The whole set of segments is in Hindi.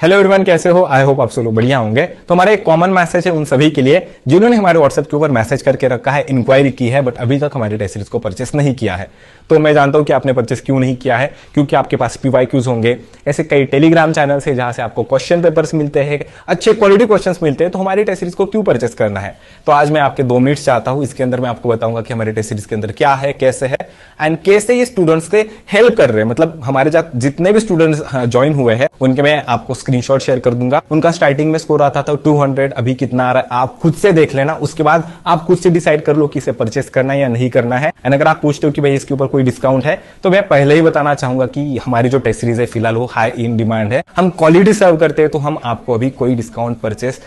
हेलो एवरीवन, कैसे हो? आई होप आप सब लोग बढ़िया होंगे। तो हमारा एक कॉमन मैसेज है उन सभी के लिए जिन्होंने हमारे व्हाट्सएप के ऊपर मैसेज करके रखा है, इंक्वायरी की है, बट अभी तक हमारे टेस्ट सीरीज को परचेस नहीं किया है। तो मैं जानता हूं कि आपने परचेस क्यों नहीं किया है, क्योंकि आपके पास PYQs होंगे, ऐसे कई टेलीग्राम चैनल है जहां से आपको क्वेश्चन पेपर्स मिलते हैं, अच्छे क्वालिटी क्वेश्चन मिलते हैं। तो हमारी टेस्ट सीरीज को क्यों परचेस करना है? तो आज मैं आपके 2 मिनट्स चाहता हूं, इसके अंदर मैं आपको बताऊंगा कि हमारे टेस्ट सीरीज के अंदर क्या है, कैसे है एंड कैसे ये स्टूडेंट्स के हेल्प कर रहे हैं। मतलब हमारे जितने भी स्टूडेंट्स ज्वाइन हुए हैं उनके मैं आपको स्क्रीनशॉट शेयर कर दूंगा। उनका स्टार्टिंग में स्कोर आता था 200, अभी कितना आ रहा है आप खुद से देख लेना। उसके बाद आप खुद से डिसाइड कर लो कि इसे परचेस करना है या नहीं करना है। एंड अगर आप पूछते हो कि भाई इसके ऊपर कोई डिस्काउंट है, तो मैं पहले ही बताना चाहूंगा कि हमारी जो टेस्ट सीरीज है फिलहाल वो हाई इन डिमांड है। हम क्वालिटी सर्व करते हैं, तो हम आपको अभी कोई डिस्काउंट परचेस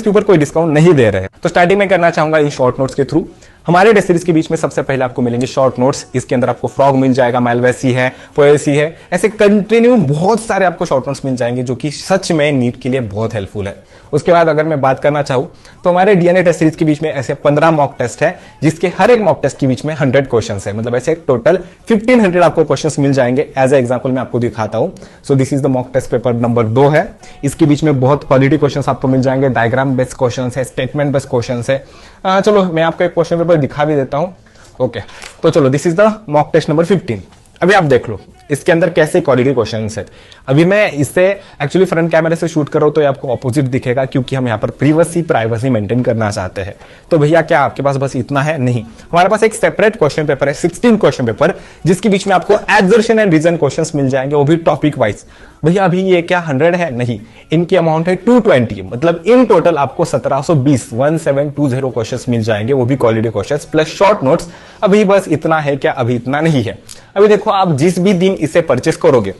के ऊपर कोई डिस्काउंट नहीं दे रहे हैं। तो स्टार्टिंग में करना चाहूंगा इन शॉर्ट नोट्स के थ्रू। हमारे टेस्ट सीरीज के बीच में सबसे पहले आपको मिलेंगे शॉर्ट नोट्स। इसके अंदर आपको फ्रॉग मिल जाएगा, मालवेसी है, पोएसी है, ऐसे कंटिन्यू बहुत सारे आपको शॉर्ट नोट्स मिल जाएंगे जो कि सच में नीट के लिए बहुत हेल्पफुल है। उसके बाद अगर मैं बात करना चाहूँ तो हमारे डीएनए टेस्ट सीरीज के बीच में ऐसे 15 मॉक टेस्ट है, जिसके हर एक मॉक टेस्ट के बीच में 100 क्वेश्चन है। मतलब ऐसे टोटल 1500 आपको क्वेश्चन मिल जाएंगे। एज ए एग्जाम्पल मैं आपको दिखाता हूँ। So this is the mock test paper number 2 है। इसके बीच में बहुत क्वालिटी क्वेश्चन आपको मिल जाएंगे, डायग्राम बेस्ड क्वेश्चन है, स्टेटमेंट बेस्ड क्वेश्चन है। चलो मैं आपको एक क्वेश्चन पेपर दिखा भी देता हूँ। ओके, तो चलो this is the mock test number 15। अभी आप देख लो इसके अंदर कैसे क्वालिटी क्वेश्चन है। अभी मैं इससे एक्चुअली फ्रंट कैमरे से शूट कर रहा हूं तो ये आपको ऑपोजिट दिखेगा, क्योंकि हम यहाँ पर प्राइवेसी मेंटेन करना चाहते हैं। तो भैया क्या आपके पास बस इतना है? नहीं, हमारे पास एक सेपरेट क्वेश्चन पेपर है, 16 क्वेश्चन पेपर, जिसके बीच में आपको एक्सर्शन एंड रीजन क्वेश्चंस मिल जाएंगे, वो भी टॉपिक वाइज। भैया अभी ये क्या 100 है? नहीं, इनकी अमाउंट है 220। मतलब इन टोटल आपको 1720 क्वेश्चंस मिल जाएंगे, वो भी quality questions plus short notes. अभी बस इतना है क्या? अभी इतना नहीं है। अभी देखो, आप जिस भी दिन इसे परचेस करोगे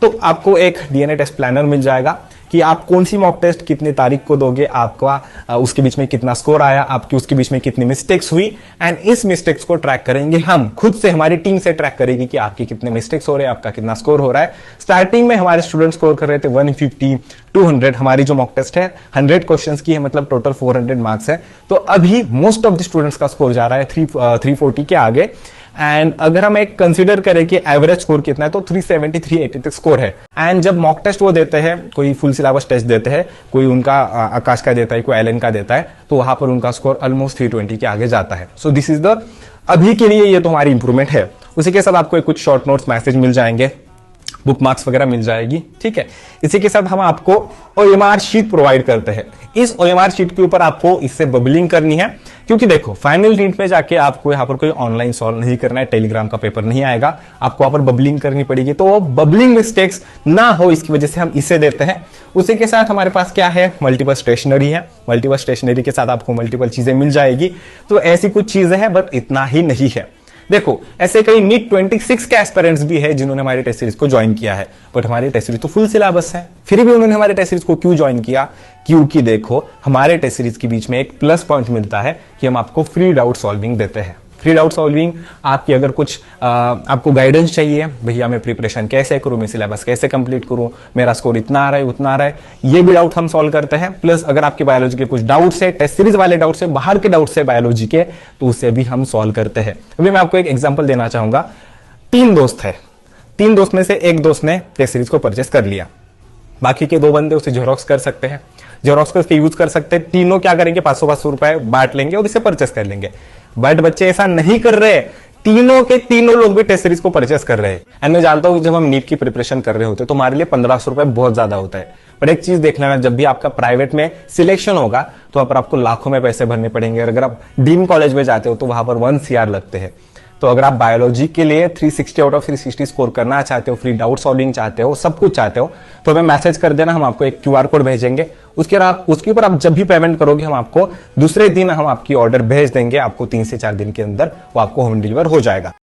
तो आपको एक डीएनए टेस्ट प्लानर मिल जाएगा कि आप कौन सी मॉक टेस्ट कितनी तारीख को दोगे, आपका उसके बीच में कितना स्कोर आया, आपकी उसके बीच में कितनी मिस्टेक्स हुई, एंड इस मिस्टेक्स को ट्रैक करेंगे हम खुद से। हमारी टीम से ट्रैक करेगी कि आपकी कितने मिस्टेक्स हो रहे हैं, आपका कितना स्कोर हो रहा है। स्टार्टिंग में हमारे स्टूडेंट स्कोर कर रहे थे 150, 200। हमारी जो मॉक टेस्ट है 100 क्वेश्चंस की है, मतलब टोटल 400 मार्क्स है। तो अभी मोस्ट ऑफ द स्टूडेंट्स का स्कोर जा रहा है 340 के आगे। एंड अगर हम एक कंसीडर करें कि एवरेज स्कोर कितना है, तो 370, 380 तक स्कोर है। एंड जब मॉक टेस्ट वो देते हैं, कोई फुल सिलेबस टेस्ट देते हैं, कोई उनका आकाश का देता है, कोई एलन का देता है, तो वहां पर उनका स्कोर ऑलमोस्ट 320 के आगे जाता है। सो दिस इज द अभी के लिए ये तो हमारी इंप्रूवमेंट है। उसी के साथ आपको कुछ शॉर्ट नोट्स मैसेज मिल जाएंगे, बुक मार्क्स वगैरह मिल जाएगी, ठीक है। इसी के साथ हम आपको OMR शीट प्रोवाइड करते हैं। इस OMR शीट के ऊपर आपको इससे बबलिंग करनी है, क्योंकि देखो फाइनल नीट में जाके आपको यहाँ पर कोई ऑनलाइन सॉल्व नहीं करना है, टेलीग्राम का पेपर नहीं आएगा, आपको वहां पर बबलिंग करनी पड़ेगी। तो वो बबलिंग मिस्टेक्स ना हो, इसकी वजह से हम इसे देते हैं। उसी के साथ हमारे पास क्या है, मल्टीपल स्टेशनरी है। मल्टीपल स्टेशनरी के साथ आपको मल्टीपल चीजें मिल जाएगी। तो ऐसी कुछ चीजें हैं, बट इतना ही नहीं है। देखो ऐसे कई नीट 26 के एस्पिरेंट्स भी है जिन्होंने हमारी टेस्ट सीरीज को ज्वाइन किया है, बट हमारी टेस्ट सीरीज तो फुल सिलेबस है, फिर भी उन्होंने हमारे टेस्ट सीरीज को क्यों ज्वाइन किया? क्योंकि देखो हमारे टेस्ट सीरीज के बीच में एक प्लस पॉइंट मिलता है कि हम आपको फ्री डाउट सॉल्विंग देते हैं। फ्री डाउट सॉल्विंग, आपकी अगर कुछ आपको गाइडेंस चाहिए, भैया मैं प्रिपरेशन कैसे करूं, मैं सिलेबस कैसे कंप्लीट करूं, मेरा स्कोर इतना आ रहा है उतना आ रहा है, ये भी डाउट हम सॉल्व करते हैं। प्लस अगर आपके बायोलॉजी के कुछ डाउट्स है, टेस्ट सीरीज वाले डाउट्स है, बाहर के डाउट्स है बायोलॉजी के, तो उसे भी हम सॉल्व करते हैं। अभी मैं आपको एक एग्जाम्पल देना चाहूंगा। 3 दोस्त है, 3 दोस्त में से एक दोस्त ने टेस्ट सीरीज को परचेस कर लिया, बाकी के 2 बंदे उसे जेरोक्स कर सकते हैं, जेरोक्स करके यूज कर सकते हैं। तीनों क्या करेंगे, 500-500 रुपए बांट लेंगे और इसे परचेस कर लेंगे। बट बच्चे ऐसा नहीं कर रहे, तीनों के तीनों लोग भी टेस्ट सीरीज को परचेस कर रहे हैं। एंड मैं जानता हूं कि जब हम नीट की प्रिपरेशन कर रहे होते तो हमारे लिए 1500 रुपए बहुत ज्यादा होता है। पर एक चीज देख लेना, जब भी आपका प्राइवेट में सिलेक्शन होगा तो वहां पर आपको लाखों में पैसे भरने पड़ेंगे। अगर आप डीम कॉलेज में जाते हो तो वहां पर 1 CR लगते हैं। तो अगर आप बायोलॉजी के लिए 360 आउट ऑफ 360 स्कोर करना चाहते हो, फ्री डाउट सॉल्विंग चाहते हो, सब कुछ चाहते हो, तो हमें मैसेज कर देना, हम आपको एक QR कोड भेजेंगे। उसके ऊपर आप जब भी पेमेंट करोगे, हम आपको दूसरे दिन हम आपकी ऑर्डर भेज देंगे। आपको 3 से 4 दिन के अंदर वो आपको होम डिलीवर हो जाएगा।